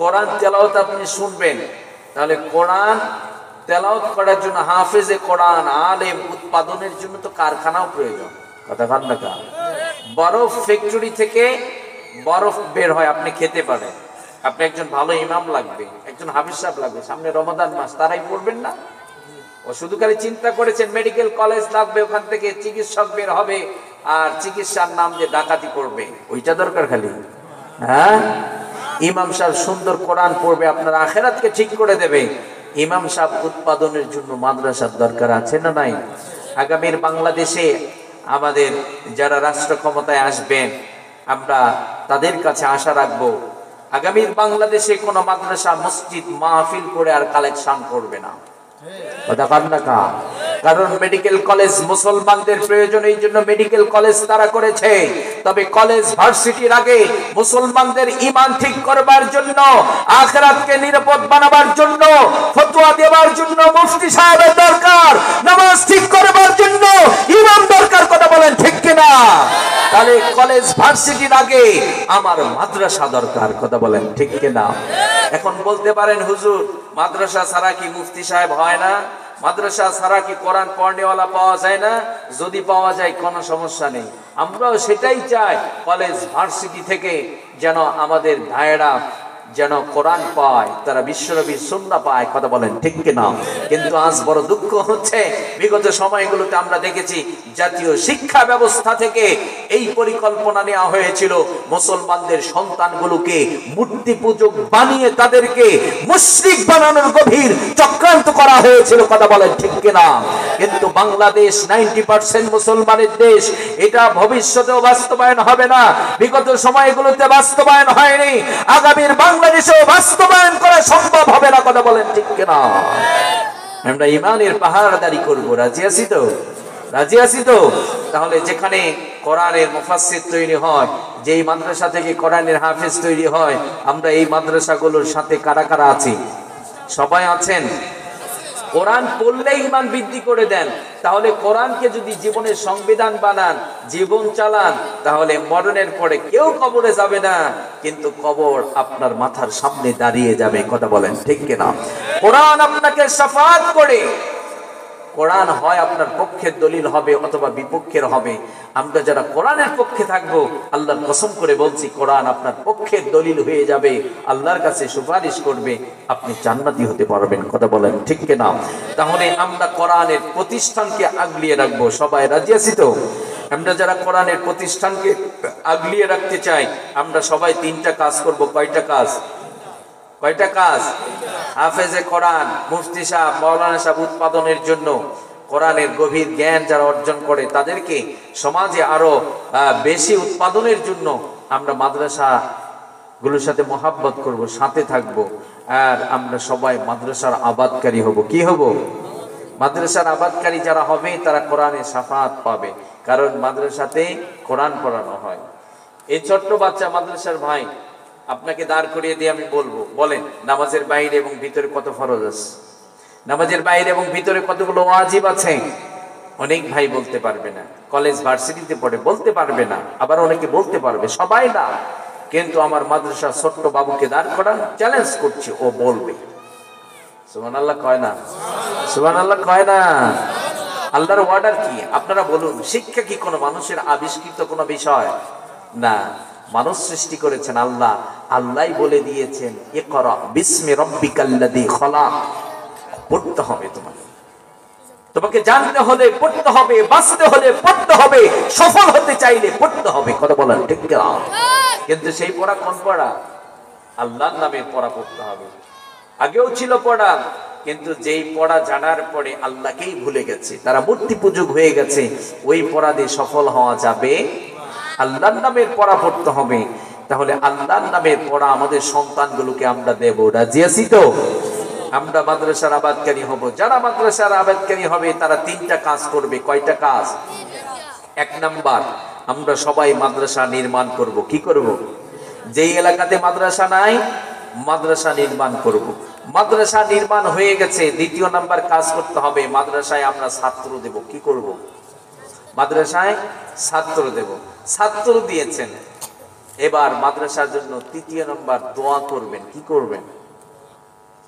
কোরআন তেলাওয়াত আপনি শুনবেন, তাহলে কোরআন তেলাওয়াত করার জন্য হাফেজে কোরআন, আলেম উৎপাদনের জন্য তো কারখানাও প্রয়োজন। কথা বল না? বরফ ফ্যাক্টরি থেকে বরফ বের হয়, আপনি খেতে পারেন। আপনি একজন ভালো ইমাম লাগবে, একজন হাফেজ সাহেব লাগবে, সামনে রমাদান মাস, তারাই পড়বেন না? ও শুধু খালি চিন্তা করেছেন মেডিকেল কলেজ লাগবে, ওখান থেকে চিকিৎসক বের হবে, আর চিকিৎসার নাম দিয়ে ডাকাতি করবে, ওইটা দরকার খালি? হ্যাঁ, ইমাম সাহেব সুন্দর কোরআন পড়বে, আপনার আখেরাতকে ঠিক করে দেবে। ইমাম সাহেব উৎপাদনের জন্য মাদ্রাসার দরকার আছে না নাই? আগামীর বাংলাদেশে আমাদের যারা রাষ্ট্র ক্ষমতায় আসবেন, আমরা তাদের কাছে আশা রাখবো, আগামীর বাংলাদেশে কোনো মাদ্রাসা মসজিদ মাহফিল করে আর কালেকশন করবে না। কথা বল না? কারণ মেডিকেল কলেজ মুসলমানদের প্রয়োজন, এই জন্য মেডিকেল কলেজ তারা করেছে। তবে কলেজ ভার্সিটির আগে মুসলমানদের ঈমান ঠিক করবার জন্য, আখিরাতকে নিরাপদ বানাবার জন্য, ফতোয়া দেওয়ার জন্য মুফতি সাহেবের দরকার, নামাজ ঠিক করবার জন্য ইমাম দরকার। কথা বলেন ঠিক কিনা? তাহলে কলেজ ভার্সিটির আগে আমার মাদ্রাসা দরকার। কথা বলেন ঠিক কিনা? এখন বলতে পারেন, হুজুর মাদ্রাসা ছাড়া কি মুফতি সাহেব হয় না? মাদ্রাসা ছাড়া কি কোরআন পড়নেওয়ালা পাওয়া যায় না? যদি পাওয়া যায় কোনো সমস্যা নেই, আমরাও সেটাই চাই। কলেজ ভার্সিটি থেকে যেন আমাদের ভাইয়েরা যেন কোরআন পায়, তারা বিশ্বনবীর সুন্নাহ পায়। কথা বলেন ঠিক কিনা? কিন্তু আজ বড় দুঃখ হচ্ছে, বিগত সময়গুলোতে আমরা দেখেছি জাতীয় শিক্ষা ব্যবস্থা থেকে এই পরিকল্পনা নেওয়া হয়েছিল, মুসলমানদের সন্তানগুলোকে মূর্তি পূজক বানিয়ে তাদেরকে মুশরিক বানানোর গভীর চক্রান্ত করা হয়েছিল। কথা বলেন ঠিক কিনা? কিন্তু বাংলাদেশ 90% মুসলমানের দেশ, এটা ভবিষ্যতেও বাস্তবায়ন হবে না। বিগত সময়গুলোতে বাস্তবায়ন হয়নি, আগামীর বাংলাদেশেও বাস্তবায়ন করা সম্ভব হবে না। কথা বলেন ঠিক কিনা? আমরা ইমানের পাহারাদারি করব। রাজি আছি তো? রাজি আছি তো? তাহলে যেখানে কোরআনের মুফাসসির তৈরি হয়, যেই মাদ্রাসা থেকে কোরআনের হাফেজ তৈরি হয়, আমরা এই মাদ্রাসাগুলোর সাথে কারা কারা আছি? সবাই আছেন? কোরআন পড়লে ঈমান বৃদ্ধি করে দেন। তাহলে কোরআনকে যদি জীবনের সংবিধান বানান, জীবন চালান, তাহলে মরণের পরে কেউ কবরে যাবে না, কিন্তু কবর আপনার মাথার সামনে দাঁড়িয়ে যাবে। কথা বলেন ঠিক কিনা? কোরআন আপনাকে শাফাআত করে কোরআন হয় আপনার পক্ষের দলিল হবে অথবা বিপক্ষের হবে। আমরা যারা কোরআনের পক্ষে থাকবো, আল্লাহর কসম করে বলছি, কোরআন আপনার পক্ষের দলিল হয়ে যাবে, আল্লাহর কাছে সুপারিশ করবে, আপনি জান্নাতি হতে পারবেন। কথা বলেন ঠিক কিনা? তাহলে আমরা কোরআনের প্রতিষ্ঠানকে আগলিয়ে রাখবো। সবাই রাজি আছি তো? আমরা যারা কোরআনের প্রতিষ্ঠানকে আগলিয়ে রাখতে চাই, আমরা সবাই তিনটা কাজ করব। কয়টা কাজ? কয়টা কাজ? হাফেজে কোরআন, মুফতি সাহেব, মাওলানা সাহেব উৎপাদনের জন্য, কোরআনের গভীর জ্ঞান যারা অর্জন করে তাদেরকে সমাজে আরো বেশি উৎপাদনের জন্য আমরা মাদ্রাসা গুলোর সাথে মোহাব্বত করব, সাথে থাকব। আর আমরা সবাই মাদ্রাসার আবাদকারী হব। কি হব? মাদ্রাসার আবাদকারী যারা হবে তারা কোরআনের শাফাত পাবে, কারণ মাদ্রাসাতে কোরআন পড়ানো হয়। এই ছোট্ট বাচ্চা মাদ্রাসার ভাই, আপনাকে দাঁড় করিয়ে দিয়ে আমি বলবো, বলেন নামাজের বাইরে এবং ভিতরে কত ফরজ আছে? নামাজের বাইরে এবং ভিতরে কতগুলো ওয়াজিব আছে? অনেক ভাই বলতে পারবে না, কলেজ ভার্সিটিতে পড়ে বলতে পারবে না, আবার অনেকে বলতে পারবে, সবাই না। কিন্তু আমার মাদ্রাসার ছোট্ট বাবুকে দাঁড় করান, চ্যালেঞ্জ করছি, ও বলবে। সুবহানাল্লাহ কয় না? সুবহানাল্লাহ কয় না? আল্লাহর অর্ডার কি? আপনারা বলুন, শিক্ষা কি কোনো মানুষের আবিষ্কৃত কোনো বিষয় না? মানুষ সৃষ্টি করেছেন আল্লাহ, আল্লাহই বলে দিয়েছেন ইকরা বিসমি রাব্বিকাল্লাযী খলাক। পড়তে হবে তোমাকে, তোমাকে জানতে হলে পড়তে হবে, বাঁচতে হলে পড়তে হবে, সফল হতে চাইলে পড়তে হবে। কথা বলেন ঠিক কি না? কিন্তু সেই পড়া কোন পড়া? আল্লাহর নামের পড়া পড়তে হবে। আগেও ছিল পড়া, কিন্তু যেই পড়া জানার পরে আল্লাহকেই ভুলে গেছে, তারা মূর্তি পূজক হয়ে গেছে, ওই পড়া দিয়ে সফল হওয়া যাবে? আল্লাহর নামের পড়া পড়তে হবে। তাহলে আল্লাহর নামের পড়া আমাদের সন্তানগুলোকে আমরা দেব। রাজি আছি তো? আমরা মাদ্রাসার আবাদকারী হব। যারা মাদ্রাসার আবাদকারী হবে তারা তিনটা কাজ করবে। কয়টা কাজ? এক নাম্বার, আমরা সবাই মাদ্রাসা নির্মাণ করব। কি করব? যেই এলাকাতে মাদ্রাসা নাই, মাদ্রাসা নির্মাণ করব। মাদ্রাসা নির্মাণ হয়ে গেছে, দ্বিতীয় নাম্বার কাজ করতে হবে, মাদ্রাসায় আমরা ছাত্র দেব। কি করব? মাদ্রাসায় ছাত্র দেব। ছাত্র দিয়েছেন, এবার মাদ্রাসার জন্য তৃতীয় নম্বর দোয়া করবেন। কি করবেন?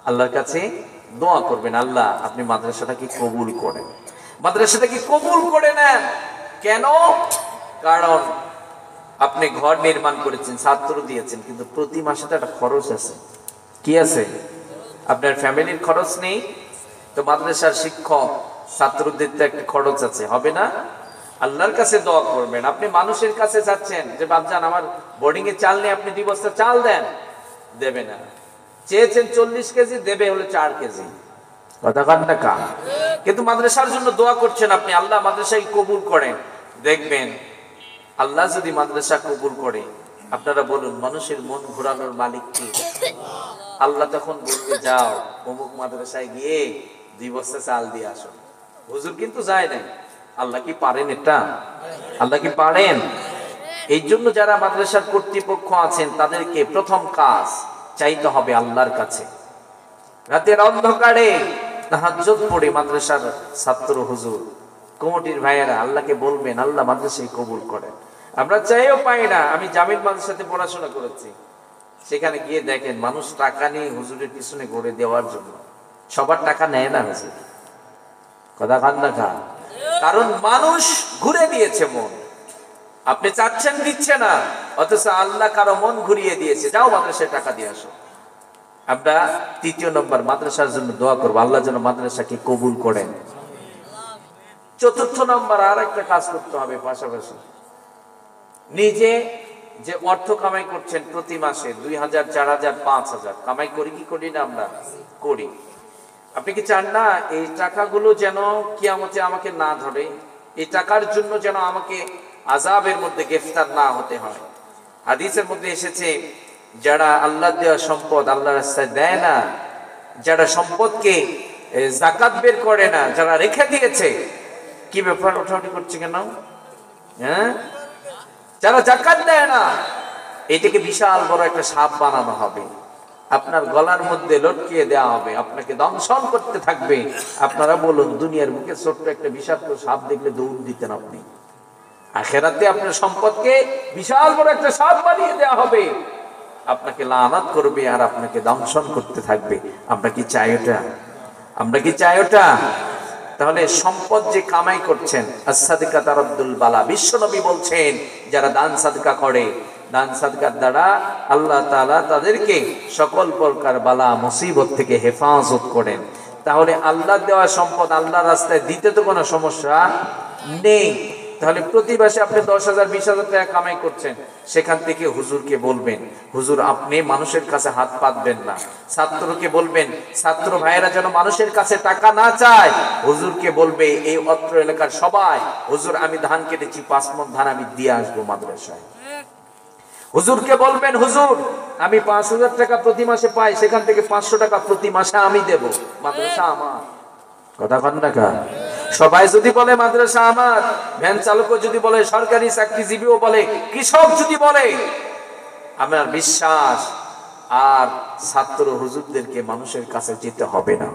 আল্লাহর কাছে দোয়া করবেন, আল্লাহ আপনি মাদ্রাসাটাকে কবুল করেন, মাদ্রাসাটাকে কবুল করে নেন। কেন? কারণ আপনি ঘর নির্মাণ করেছেন, ছাত্র দিয়েছেন, কিন্তু প্রতি মাসে তো একটা খরচ আছে। কি আছে? আপনার ফ্যামিলির খরচ নেই তো মাদ্রাসার শিক্ষক ছাত্রদের তো একটা খরচ আছে, হবে না? আল্লাহর কাছে দোয়া করবেন। আপনি মানুষের কাছে যাচ্ছেন যে বাপজান আমার বোর্ডিং এ চাল নেই, আপনি 2 বস্তা চাল দেন, দেবে না। চেয়েছেন 40 কেজি, দেবে হলো 4 কেজি। কথা কান টাকা। কিন্তু মাদ্রাসার জন্য দোয়া করছেন আপনি, আল্লাহ মাদ্রাসাকে কবুল করেন। দেখবেন আল্লাহ যদি মাদ্রাসা কবুল করে, আপনারা বলুন মানুষের মন ঘোরানোর মালিক কি? আল্লাহ তখন বলবে যাও অমুক মাদ্রাসায় গিয়ে 2 বস্তা চাল দিয়ে আসো। হুজুর কিন্তু যায় নাই। আল্লাহ কি পারেন এটা? আল্লাহ কি পারেন? এই জন্য যারা মাদ্রাসার কর্তৃপক্ষ আছেন তাদেরকে প্রথম কাজ চাইতে হবে আল্লাহর কাছে। রাতের অন্ধকারে তাহাজ্জুদ পড়ে মাদ্রাসার ছাত্র হুজুর কমিটির ভাইয়েরা আল্লাহকে বলবেন, আল্লাহ মাদ্রাসায় কবুল করেন। আমরা চাইও পাই না। আমি জামিল মাদ্রাসাতে পড়াশোনা করেছি, সেখানে গিয়ে দেখেন মানুষ টাকা নিয়ে হুজুরের পিছনে গড়ে দেওয়ার জন্য। সবার টাকা নেয় না হুজুর। কথা খান না খা। কারণ মানুষ ঘুরে দিয়েছে মন। আপনি চাচ্ছেন, দিচ্ছে না, অথচ আল্লাহ কারো মন ঘুরিয়ে দিয়েছে, যাও মাদ্রাসায় টাকা দিয়ে আসো। আমরা তৃতীয় নম্বর মাদ্রাসার জন্য দোয়া করবো, আল্লাহ যেন মাদ্রাসাকে কবুল করেন। চতুর্থ নম্বর আর একটা কাজ করতে হবে পাশাপাশি, নিজে যে অর্থ কামাই করছেন প্রতি মাসে 2000, 4000, 5000 কামাই করি কি করি না? আমরা করি। আপনি কি চান না এই টাকাগুলো যেন কিয়ামতে আমাকে না ধরে? এই টাকার জন্য যেন আমাকে আযাবের মধ্যে গ্রেফতার না হতে হয়। হাদিসের মধ্যে এসেছে, যারা আল্লাহর দেওয়া সম্পদ আল্লাহর রাস্তায় দেয় না, যারা সম্পদকে যাকাত বের করে না, যারা রেখে দিয়েছে, কি ব্যাপার ওঠাউঠি করছে কেন? হ্যাঁ, যারা যাকাত দেয় না, এটাকে বিশাল বড় একটা সাপ বানানো হবে, আপনার গলার মধ্যে লটকিয়ে দেওয়া হবে, আপনাকে দংশন করতে থাকবে। আপনারা বলুন, দুনিয়ার বুকে ছোট্ট একটা বিষাক্ত সাপ দেখলে দৌড় দিতেন আপনি? আখিরাতে আপনার সম্পদকে বিশাল বড় একটা সাপ বানিয়ে দেওয়া হবে, আপনাকে লানাত করবে আর আপনাকে দংশন করতে থাকবে। আমরা কি চাই ওটা? আমরা কি চাই ওটা? তাহলে সম্পদ যে কামাই করছেন, as-সাদকা তারাদ্দুল বালা, বিশ্বনবী বলছেন যারা দান সাদকা করে, দান সাদকার দ্বারা আল্লাহ তাআলা তাদেরকে সকল প্রকার বালা মুসিবত থেকে হেফাজত করেন। তাহলে আল্লাহ দেওয়া সম্পদ আল্লাহর রাস্তায় দিতে তো কোনো সমস্যা নেই। তাহলে প্রতি মাসে আপনি 10,000 20,000 টাকা কামাই করছেন, সেখান থেকে হুজুরকে বলবেন, হুজুর আপনি মানুষের কাছে হাত পাতবেন না। ছাত্রকে বলবেন, ছাত্র ভাইয়েরা যেন মানুষের কাছে টাকা না চায়, হুজুরকে বলবে এই অত্র এলাকার সবাই, হুজুর আমি ধান কেটেছি 5 মণ ধান আমি দিয়ে আসবো মাদ্রাসায়। হুজুরকে বলবেন, হুজুর আমি 5,000 টাকা প্রতি মাসে পাই, সেখান থেকে 500 টাকা প্রতি মাসে আমি দেব, মাদ্রাসা আমার। কথা কন না কা? সবাই যদি বলে মাদ্রাসা আমার, ভ্যান চালকও যদি বলে, সরকারি চাকরিজীবীও বলে, কৃষক যদি বলে, আমার বিশ্বাস আর ছাত্র হুজুরদেরকে মানুষের কাছে যেতে হবে না।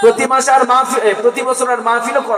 প্রতি মাসে আর মাহফিল, প্রতি বছর আর মাহফিলও করা